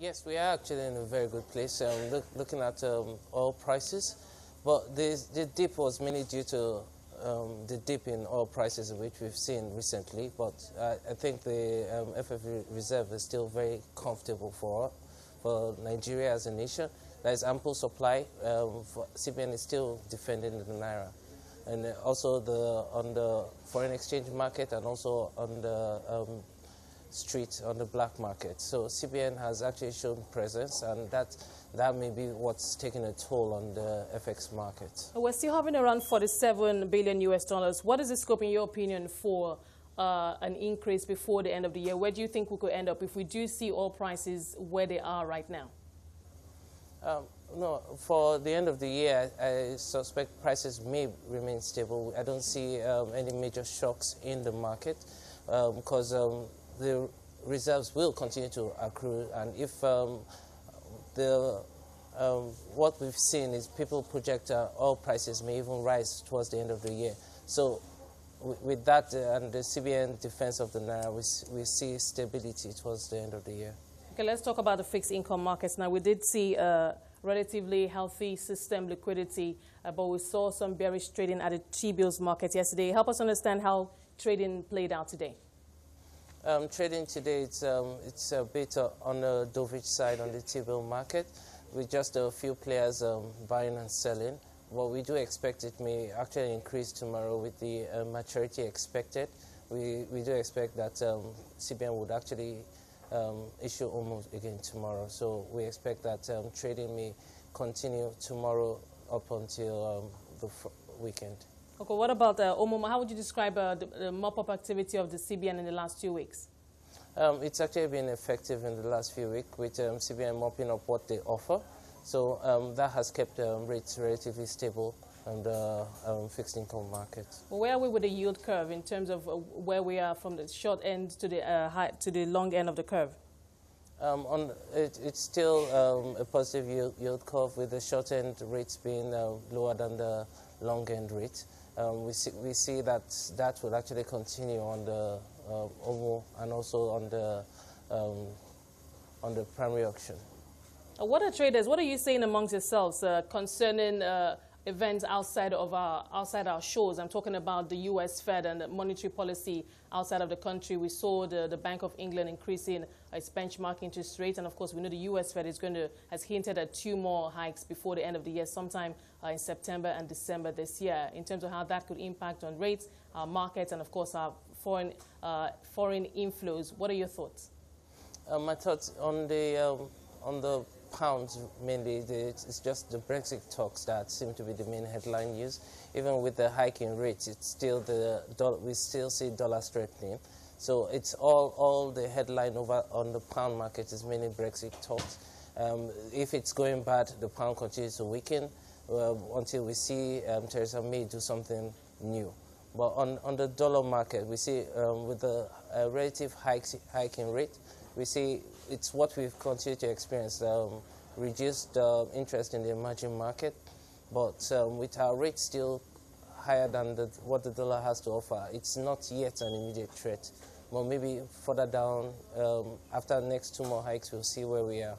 Yes, we are actually in a very good place. Looking at oil prices, but the dip was mainly due to the dip in oil prices, which we've seen recently. But I think the FF reserve is still very comfortable for Nigeria as a nation. There is ample supply. CBN is still defending the naira, and also on the foreign exchange market, and also on the street, on the black market. So CBN has actually shown presence, and that may be what's taking a toll on the FX market. We're still having around 47 billion US dollars. What is the scope, in your opinion, for an increase before the end of the year? Where do you think we could end up if we do see oil prices where they are right now? No, for the end of the year, I suspect prices may remain stable. I don't see any major shocks in the market because the reserves will continue to accrue, and if what we've seen is people project oil prices may even rise towards the end of the year. So with that and the CBN defense of the naira, we see stability towards the end of the year. Okay, let's talk about the fixed income markets now. We did see relatively healthy system liquidity, but we saw some bearish trading at the T-bills market yesterday. Help us understand how trading played out today. Trading today, it's a bit on the dovish side on the T-bill market, with just a few players buying and selling. What we do expect, it may actually increase tomorrow with the maturity expected. We do expect that CBN would actually issue almost again tomorrow. So we expect that trading may continue tomorrow up until the weekend. Okay, what about Omoma? How would you describe the mop-up activity of the CBN in the last 2 weeks? It's actually been effective in the last few weeks with CBN mopping up what they offer. So that has kept rates relatively stable on the fixed income market. Well, where are we with the yield curve in terms of where we are from the short end to the long end of the curve? It's still a positive yield curve, with the short end rates being lower than the long end rate. We see that will actually continue on the OMO and also on the primary auction. What are you saying amongst yourselves concerning events outside our shores? I'm talking about the U.S. Fed and the monetary policy outside of the country. We saw the Bank of England increasing its benchmark interest rate, and of course we know the U.S. Fed has hinted at 2 more hikes before the end of the year, sometime in September and December this year, in terms of how that could impact on rates, our markets, and of course our foreign inflows. What are your thoughts? My thoughts on the pounds mainly, it's just the Brexit talks that seem to be the main headline news. Even with the hiking rates, it's still we still see dollar strengthening. So it's all the headline over on the pound market is mainly Brexit talks. If it's going bad, the pound continues to weaken until we see Theresa May do something new. But on the dollar market, we see with the relative hiking rate, we see it's what we've continued to experience, reduced interest in the emerging market. But with our rate still higher than what the dollar has to offer, it's not yet an immediate threat. But maybe further down, after the next 2 more hikes, we'll see where we are.